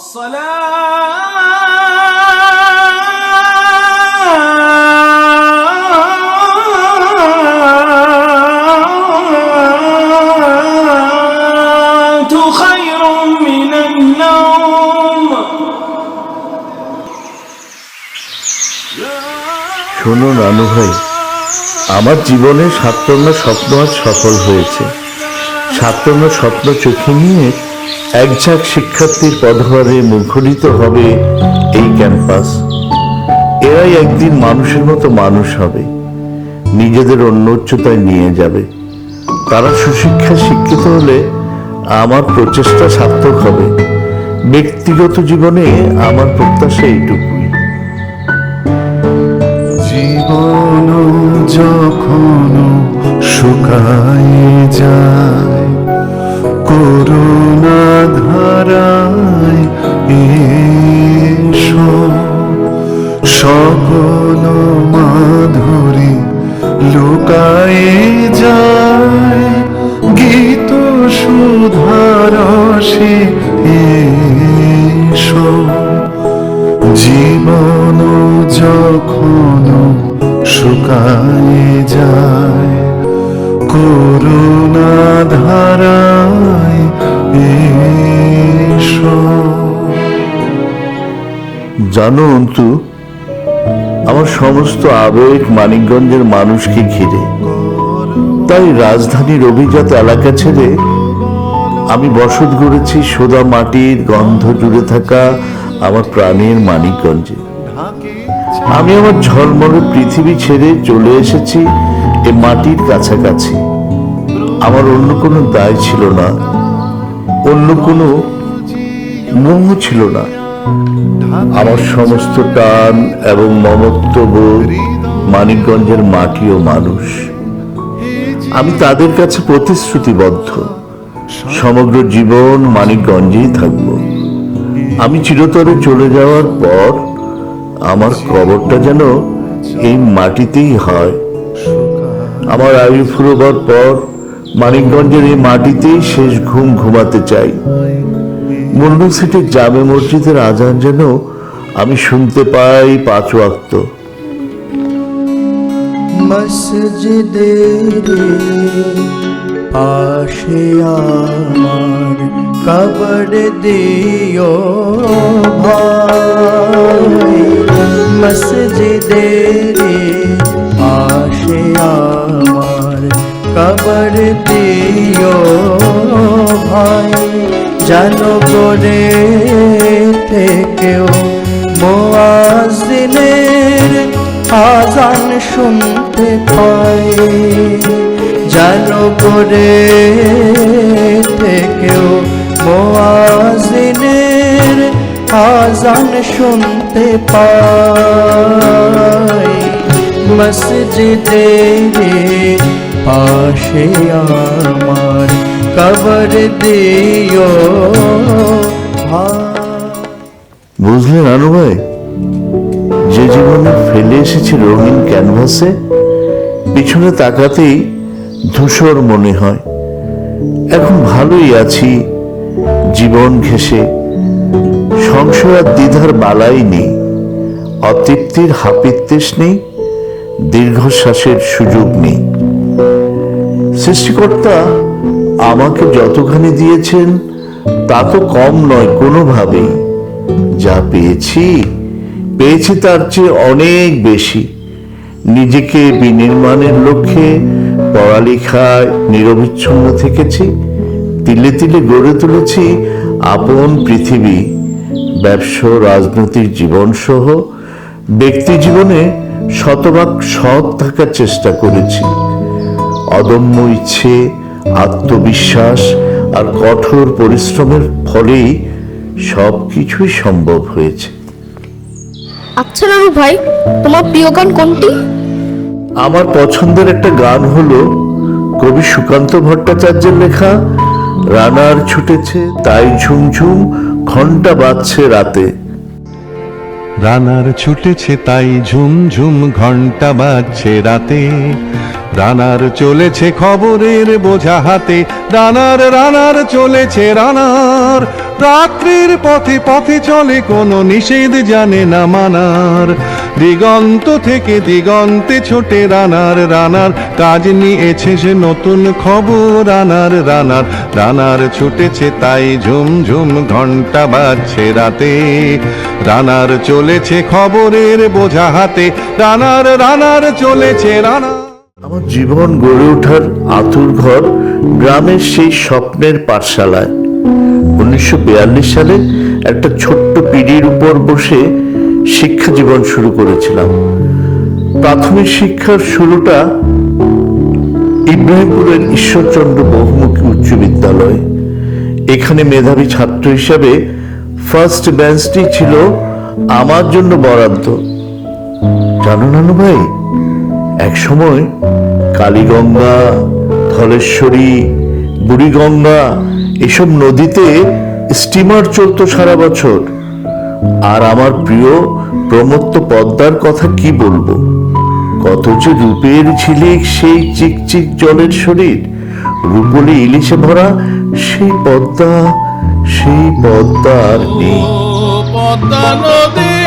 শোনো নানু ভাই, আমার জীবনে সাতটান্না স্বপ্ন আজ সফল হয়েছে। সাতটান্না স্বপ্ন চোখে নিয়ে এক ঝাঁক শিক্ষার্থীর পদভারে মুখরিত হবে এই ক্যাম্পাস। এরাই একদিন মানুষের মতো মানুষ হবে, নিজেদের অন্য উচ্চতায় নিয়ে যাবে। তারা সুশিক্ষায় শিক্ষিত হলে আমার প্রচেষ্টা সার্থক হবে। ব্যক্তিগত জীবনে আমার প্রত্যাশা এইটুকুই। জীবন যখন শুকায় যায় করুণা ধারায় এসো, সকল মাধুরী লুকায় যায় গীত সুধারসে এসো। জীবন যখন শুকায় যায় করুণা ধারায় এসো। জানো অন্তু, আমার সমস্ত আবেগ মানিকগঞ্জের মানুষকে ঘিরে। তাই রাজধানীর অভিজাত এলাকা ছেড়ে আমি বসত গড়েছি সোদা মাটির গন্ধ জুড়ে থাকা আমার প্রাণের মানিকগঞ্জে। আমি আমার ঝলমলে পৃথিবী ছেড়ে চলে এসেছি এ মাটির কাছাকাছি। আমার অন্য কোনো দায় ছিল না, অন্য কোনো মোহ ছিল না। আমার সমস্ত টান এবং মমত্ববোধ মানিকগঞ্জের মাটি ও মানুষ। আমি তাদের কাছে প্রতিশ্রুতিবদ্ধ, সমগ্র জীবন মানিকগঞ্জেই থাকব। আমি চিরতরে চলে যাওয়ার পর আমার কবরটা যেন এই মাটিতেই হয়। আমার আয়ু ফুরোবার পর মানিকগঞ্জের এই মাটিতেই শেষ ঘুম ঘুমাতে চাই। মুন্ডু সিটির জামে মসজিদের আজান যেন আমি শুনতে পাই 5 ওয়াক্ত। মসজিদের পাশে আমার কবর দিও ভাই, মসজিদের পাশে আমার কবর দিও ভাই। জানো করে থেকেও মুয়াজ্জিনের আজান শুনতে পাই, জানো করে থেকেও মুয়াজ্জিনের আজান শুনতে পাই। মসজিদের পাশে আমার কবর দিও ভাই। বুঝলে নানু ভাই, যে জীবনে ফেলে এসেছি রঙিন ক্যানভাসে, পিছনে তাকাতেই ধূসর মনে হয়। এখন ভালোই আছি জীবন ঘেঁষে, সংশয় আর দ্বিধার বালাই নেই, অতৃপ্তির হাপিত্যেশ নেই, দীর্ঘশ্বাসের সুযোগ নেই। সৃষ্টিকর্তা আমাকে যতখানি দিয়েছেন তা তো কম নয় কোনোভাবেই। যা পেয়েছি তার চেয়ে অনেক বেশি। নিজেকে বিনির্মাণের লক্ষ্যে পড়ালেখায় নিরবিচ্ছিন্ন থেকেছি, তিলে তিলে গড়ে তুলেছি আপন পৃথিবী। ব্যবসা, রাজনৈতিক জীবন সহ ব্যক্তি জীবনে শতভাগ সৎ থাকার চেষ্টা করেছি। অদম্য ইচ্ছে, আত্মবিশ্বাস আর কঠোর পরিশ্রমের ফলেই সবকিছুই সম্ভব হয়েছে। আচ্ছা নানু ভাই, তোমার প্রিয় গান কোনটি? আমার পছন্দের একটা গান হলো কবি সুকান্ত ভট্টাচার্যের লেখা রানার ছুটেছে তাই ঝুমঝুম ঘন্টা বাজছে রাতে। রানার ছুটেছে তাই ঝুমঝুম ঘন্টা বাজছে রাতে, রানার চলেছে খবরের বোঝা হাতে, রানার রানার চলেছে রানার। রাত্রির পথে পথে চলে, কোনো নিষেধ জানে না মানার। দিগন্ত থেকে দিগন্তে ছোটে রানার, রানার কাজ নিয়েছে সে নতুন খবর। রানার রানার রানার ছুটেছে তাই ঝুম ঝুম ঘন্টা বাজছে রাতে। রানার চলেছে খবরের বোঝা হাতে, রানার রানার চলেছে রানার। আমার জীবন গড়ে ওঠার আতুর ঘর গ্রামের সেই স্বপ্নের পাঠশালায়। 1942 সালে একটা ছোট্ট পিঁড়ির উপর বসে শিক্ষা জীবন শুরু করেছিলাম। প্রাথমিক শিক্ষার শুরুটা ইব্রাহিমপুরের ঈশ্বরচন্দ্র বহুমুখী উচ্চ বিদ্যালয়। এখানে মেধাবী ছাত্র হিসাবে ফার্স্ট বেঞ্চটি ছিল আমার জন্য বরাদ্দ। জানো নানু ভাই, এক সময় কালীগঙ্গা, ধলেশ্বরী, বুড়িগঙ্গা এসব নদীতে স্টিমার চলতো সারা বছর। আর আমার প্রিয় প্রমত্ত পদ্মার কথা কি বলবো, কত যে রূপের ঝিলিক সেই চিকচিক জলের শরীর, রূপলি ইলিশে ভরা সেই পদ্মা, সেই পদ্মা আর নেই। পদ্মা নদীর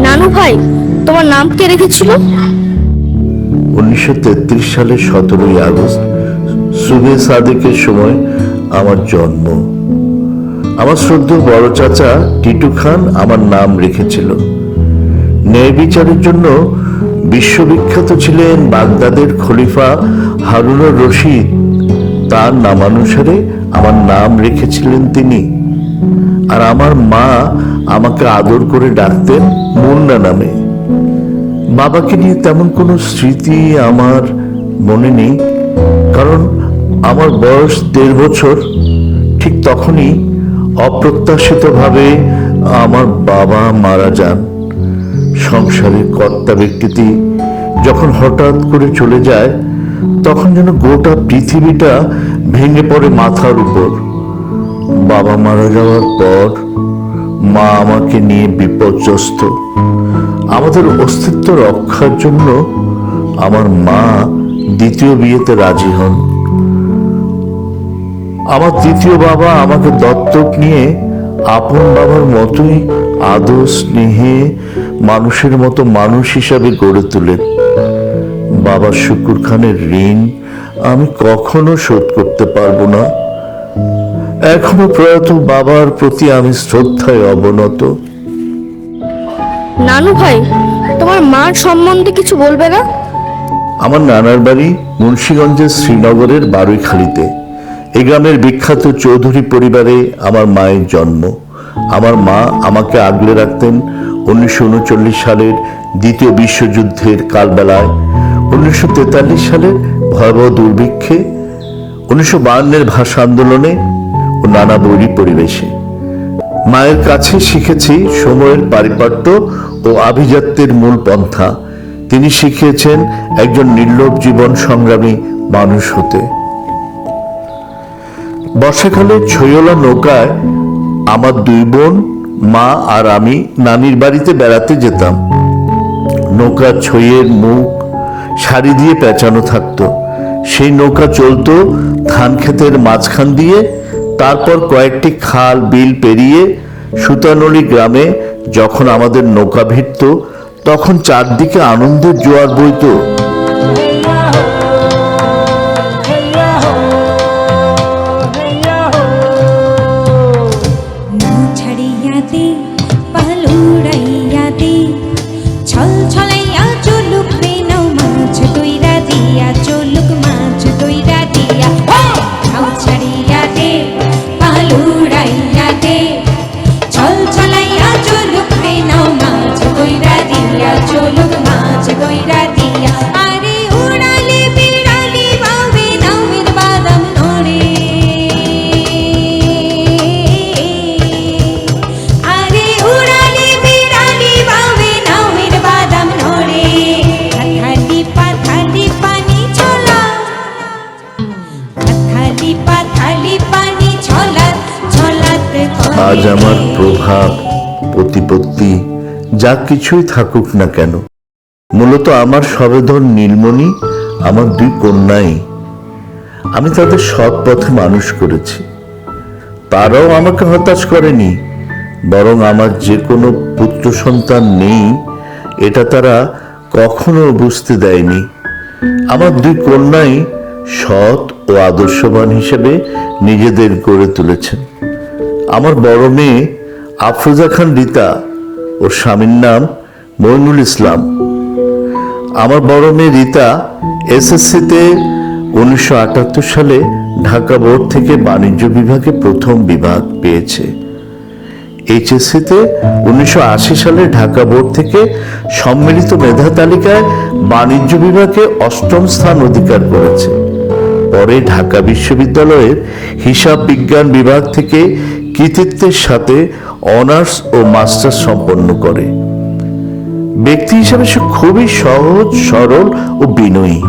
নানু ভাই, তোমার নাম কে রেখেছিল? 1933 সালের 17ই আগস্ট সুবে সাদেকের সময় আমার জন্ম। আমার শ্রদ্ধেয় বড় চাচা টিটু খান আমার নাম রেখেছিল। ন্যায় বিচারের জন্য বিশ্ববিখ্যাত ছিলেন বাগদাদের খলিফা হারুনুর রশিদ। তার নামানুসারে আমার নাম রেখেছিলেন তিনি। আর আমার মা আমাকে আদর করে ডাকতেন মুন্না নামে। বাবাকে নিয়ে তেমন কোনো স্মৃতি আমার মনে নেই, কারণ আমার বয়স 1.5 বছর। ঠিক তখনই অপ্রত্যাশিতভাবে আমার বাবা মারা যান। সংসারের কর্তা ব্যক্তিটি যখন হঠাৎ করে চলে যায়, তখন যেন গোটা পৃথিবীটা ভেঙে পড়ে মাথার উপর। বাবা মারা যাওয়ার পর মা আমাকে নিয়ে বিপর্যস্ত। আমাদের অস্তিত্ব রক্ষার জন্য আমার মা দ্বিতীয় বিয়েতে রাজি হন। আমার দ্বিতীয় বাবা আমাকে দত্তক নিয়ে আপন বাবার মতোই আদর স্নেহে মানুষের মতো মানুষ হিসাবে গড়ে তোলেন। বাবা শুকুর খানের ঋণ আমি কখনো শোধ করতে পারবো না। এখনো প্রয়াত বাবার প্রতি আমি শ্রদ্ধায় অবনত। নানু ভাই, তোমার মার সম্বন্ধে কিছু বলবে না? আমার নানার বাড়ি মুন্সিগঞ্জের শ্রীনগরের বারুইখালীতে। এই গ্রামের বিখ্যাত চৌধুরী পরিবারে আমার মায়ের জন্ম। আমার মা আমাকে আগলে রাখতেন 1939 সালের দ্বিতীয় বিশ্বযুদ্ধের কালবেলায়, 1943 সালের ভয়াবহ দুর্ভিক্ষে, 1952-এর ভাষা আন্দোলনে ও নানা বৈরী পরিবেশে। মায়ের কাছে শিখেছি সময়ের পারিপাট্য ও আভিজাত্যের মূল পন্থা। তিনি শিখিয়েছেন একজন নির্লোভ জীবন সংগ্রামী মানুষ হতে। বর্ষাকালে ছইওলা নৌকায় আমার 2 বোন, মা আর আমি নানির বাড়িতে বেড়াতে যেতাম। নৌকা ছইয়ের মুখ সারি দিয়ে পেঁচানো থাকতো। সেই নৌকা চলতো ধান ক্ষেতের মাঝখান দিয়ে, তারপর কয়েকটি খাল বিল পেরিয়ে সুতানলি গ্রামে। যখন আমাদের নৌকা ভিড়ত, তখন চারদিকে আনন্দের জোয়ার বইতো। আজ আমার প্রভাব প্রতিপত্তি যা কিছুই থাকুক না কেন, মূলত আমার সবেধন নীলমণি আমার দুই কন্যাই। আমি তাদের সৎ পথে মানুষ করেছি, তারাও আমাকে হতাশ করেনি, বরং আমার যে কোনো পুত্র সন্তান নেই এটা তারা কখনো বুঝতে দেয়নি। আমার দুই কন্যাই সৎ ও আদর্শবান হিসেবে নিজেদের গড়ে তুলেছেন। আমার বড় মেয়ে আফরোজা খান রীতা, ওর স্বামীর নাম মইনুল ইসলাম। আমার বড় মেয়ে রীতা এসএসসিতে 1978 সালে ঢাকা বোর্ড থেকে বাণিজ্য বিভাগে প্রথম বিভাগ পেয়েছে। এইচএসসিতে 1980 সালে ঢাকা বোর্ড থেকে সম্মিলিত মেধা তালিকায় বাণিজ্য বিভাগে 8ম স্থান অধিকার করেছে। পরে ঢাকা বিশ্ববিদ্যালয়ের হিসাব বিজ্ঞান বিভাগ থেকে কৃতিত্বের সাথে অনার্স ও মাস্টার্স সম্পন্ন করে। ব্যক্তি হিসেবে সে খুবই সহজ সরল ও বিনয়ী,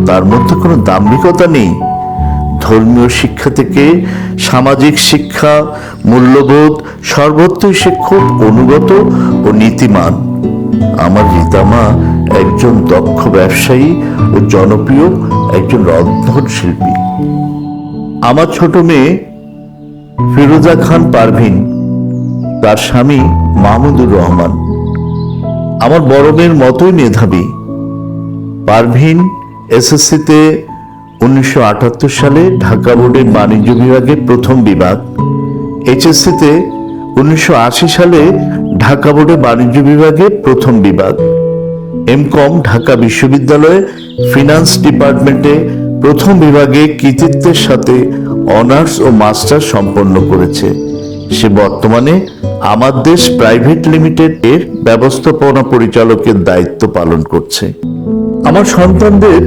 তার মধ্যে কোনো দাম্ভিকতা নেই। ধর্মীয় শিক্ষা থেকে সামাজিক শিক্ষা, মূল্যবোধ সর্বত্রই সে খুব অনুগত ও নীতিমান। আমার রীতামা একজন দক্ষ ব্যবসায়ী ও জনপ্রিয় একজন রন্ধনশিল্পী। আমার ছোট মেয়ে ফিরোজা খান পারভিন, তার স্বামী মাহমুদুর রহমান আমার বড় মেয়ের মতোই মেধাবী। পারভিন এসএসসিতে 1978 সালে ঢাকা বোর্ডের বাণিজ্য বিভাগে প্রথম বিভাগ, এইচএসসিতে 1980 সালে ঢাকা বোর্ডে বাণিজ্য বিভাগে প্রথম বিভাগ, এমকম ঢাকা বিশ্ববিদ্যালয়ে ফিনান্স ডিপার্টমেন্টে প্রথম বিভাগে কৃতিত্বের সাথে অনার্স ও মাস্টার্স সম্পন্ন করেছে। সে বর্তমানে আমার দেশ প্রাইভেট লিমিটেড এর ব্যবস্থাপনা পরিচালকের দায়িত্ব পালন করছে। আমার সন্তানদের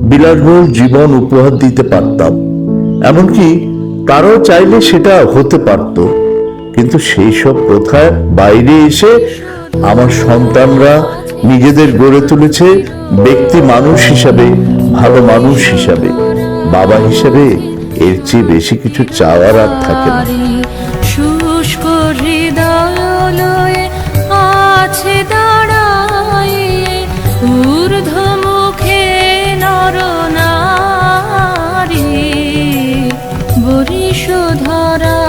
বিলাসবহুল জীবন উপহার দিতে পারতাম, এমনকি তারাও চাইলে সেটা হতে পারত, কিন্তু সেই সব প্রথার বাইরে এসে আমার সন্তানরা নিজেদের গড়ে তুলেছে ব্যক্তি মানুষ হিসাবে, ভালো মানুষ হিসাবে। বাবা হিসাবে এর চেয়ে বেশি কিছু চাওয়ার আর থাকে না। শুষ্ক হৃদয়ে আছে দাঁড়ায় ঊর্ধ্বমুখে নরনারী, বরিশধরা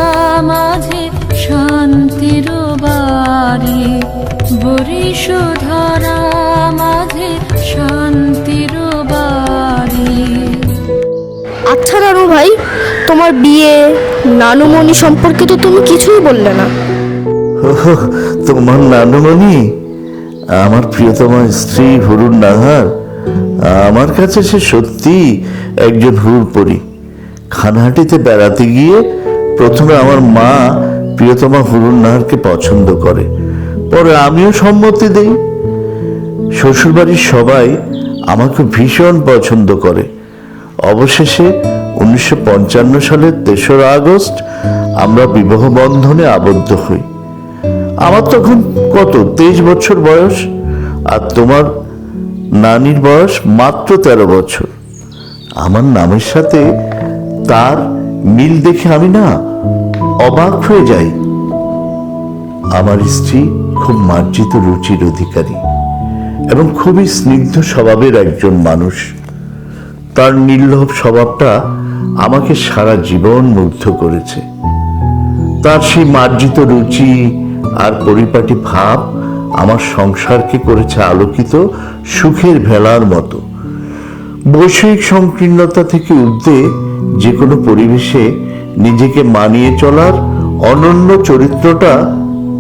মাঝে শান্তির বাড়ি, বরিশধরা মাঝে শান্তির বাড়ি। আচ্ছা নানু ভাই, তোমার বিয়ে নানুমণি সম্পর্কে তো তুমি কিছুই বললে না। তোমার নানুমণি আমার প্রিয়তমা স্ত্রী হুরুন নাহার, আমার কাছে সে সত্যি একজন হুরপরি। খানহাটিতে বেড়াতে গিয়ে প্রথমে আমার মা প্রিয়তমা হুরুন নাহারকে পছন্দ করে, পরে আমিও সম্মতি দেই। শ্বশুরবাড়ির সবাই আমাকে ভীষণ পছন্দ করে। অবশেষে 1955 সালের 3রা আগস্ট আমরা বিবাহ বন্ধনে আবদ্ধ হই। আমার তখন কত 23 বছর বয়স, আর তোমার নানির বয়স মাত্র 13 বছর। আমার নামের সাথে তার মিল দেখে আমি না অবাক হয়ে যাই। আমার স্ত্রী খুব মার্জিত রুচির অধিকারী এবং খুবই স্নিগ্ধ স্বভাবের একজন মানুষ। তার নির্লোভ স্বভাবটা আমাকে সারা জীবন মুগ্ধ করেছে। তার সেই মার্জিত রুচি আর পরিপাটি ভাব আমার সংসারকে করেছে আলোকিত সুখের ভেলার মতো। বৈষয়িক সংকীর্ণতা থেকে ঊর্ধ্বে যে কোনো পরিবেশে নিজেকে মানিয়ে চলার অনন্য চরিত্রটা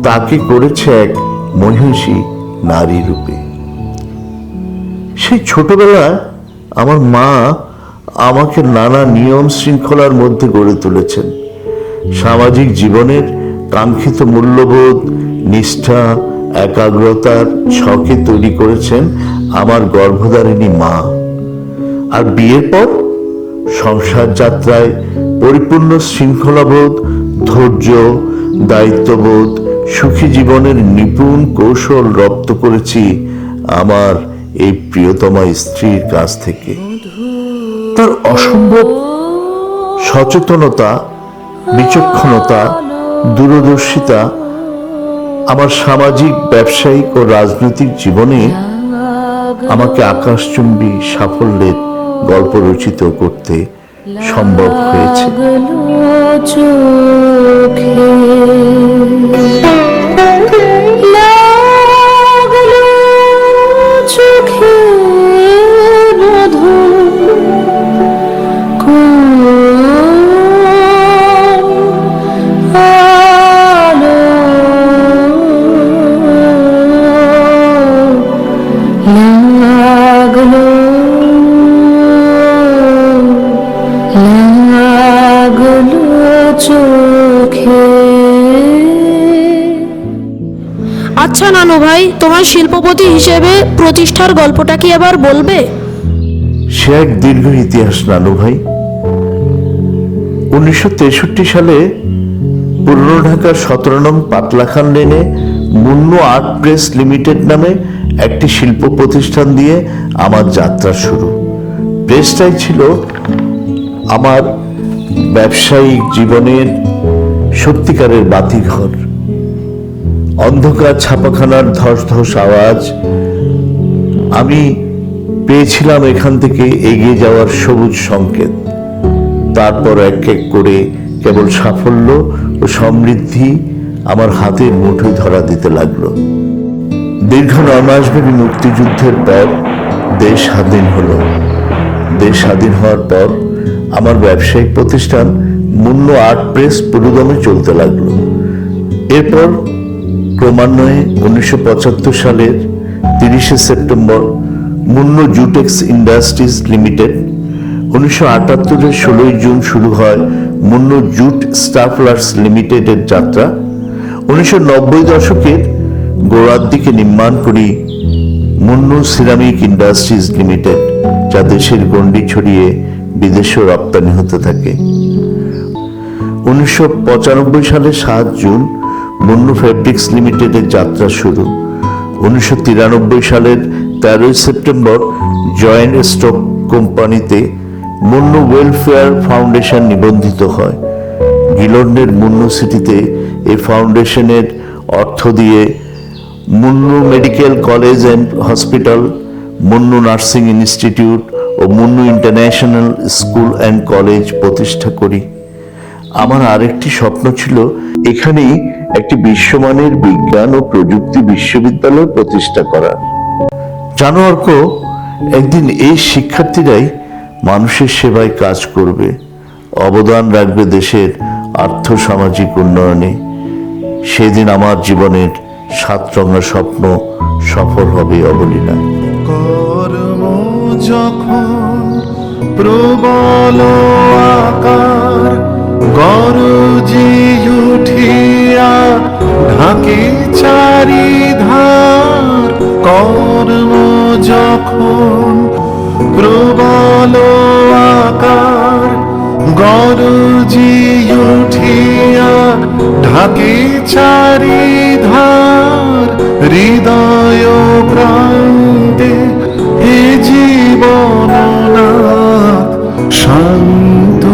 তাকে করেছে এক মহিষী নারী রূপে। সেই ছোটবেলায় আমার মা আমাকে নানা নিয়ম শৃঙ্খলার মধ্যে গড়ে তুলেছেন। সামাজিক জীবনের কাঙ্ক্ষিত মূল্যবোধ, নিষ্ঠা, একাগ্রতার ছকে তৈরি করেছেন আমার গর্ভধারিণী মা। আর বিয়ের পর সংসার যাত্রায় পরিপূর্ণ শৃঙ্খলাবোধ, ধৈর্য, দায়িত্ববোধ, সুখী জীবনের নিপুণ কৌশল রপ্ত করেছি আমার এই প্রিয়তমা স্ত্রীর কাছ থেকে। তার অসম্ভব সচেতনতা, বিচক্ষণতা, দূরদর্শিতা আমার সামাজিক, ব্যবসায়িক ও রাজনৈতিক জীবনে আমাকে আকাশচুম্বী সাফল্যের গল্প রচিত করতে সম্ভব হয়েছে। আচ্ছা নানু ভাই, তোমার শিল্পপতি হিসেবে প্রতিষ্ঠার গল্পটা কি এবার বলবে? সে এক দীর্ঘ ইতিহাস নানু ভাই। 1963 সালে পুরনো ঢাকার 17 নং পাতলাখান লেনে মুন্নু আর্ট প্রেস লিমিটেড নামে একটি শিল্প প্রতিষ্ঠান দিয়ে আমার যাত্রা শুরু। প্রেসটাই ছিল আমার ব্যবসায়িক জীবনের সত্যিকারের বাতিঘর। অন্ধকার ছাপাখানার ধস ধস আওয়াজ, আমি পেয়েছিলাম এখান থেকে এগিয়ে যাওয়ার সবুজ সংকেত। তারপর এক এক করে কেবল সাফল্য ও সমৃদ্ধি আমার হাতের মুঠোয় ধরা দিতে লাগলো। দীর্ঘ 9 মাসব্যাপী মুক্তিযুদ্ধের পর দেশ স্বাধীন হলো। দেশ স্বাধীন হওয়ার পর আমার ব্যবসায়িক প্রতিষ্ঠান মুন্নু আর্ট প্রেস পুরোদমে চলতে লাগলো। এরপর ক্রমান্বয়ে 1975 সালের 30 September Munnu Jutex Industries Limited, 1978-এর 16 জুন শুরু হয় মুন্নু জুট স্টাফলার্স লিমিটেডের যাত্রা। 1990 দশকের গোড়ার দিকে নির্মাণ করি মুন্নু সিরামিক ইন্ডাস্ট্রিজ লিমিটেড, যা দেশের গণ্ডি ছড়িয়ে বিদেশেও রপ্তানি হতে থাকে। 1995 সালের 7 জুন মুন্নু ফেব্রিক্স লিমিটেডের যাত্রা শুরু। 1993 সালের 13 সেপ্টেম্বর জয়েন্ট স্টক কোম্পানিতে মুন্নু ওয়েলফেয়ার ফাউন্ডেশন নিবন্ধিত হয়। গিলন্ডের মুন্নু সিটিতে এই ফাউন্ডেশনের অর্থ দিয়ে Munnu medical college and hospital, Munnu nursing institute ও Munnu international school and college প্রতিষ্ঠা করি। আমার আরেকটি স্বপ্ন ছিল এখানেই একটি বিশ্বমানের বিজ্ঞান ও প্রযুক্তি বিশ্ববিদ্যালয় প্রতিষ্ঠা করার। জানো অর্ক, একদিন এই শিক্ষার্থীরাই মানুষের সেবায় কাজ করবে, অবদান রাখবে দেশের আর্থ সামাজিক উন্নয়নে। সেদিন আমার জীবনের 7 রঙা স্বপ্ন সফল হবে অবলীলায়। কর্ম যখন প্রবল আকার গরজি উঠিয়া ঢাকে চারিধার, কর্ম যখন প্রবল আকার গরজি উঠিয়া ঢাকে চারিধার, হৃদয় প্রান্তে হে জীবননাথ শান্ত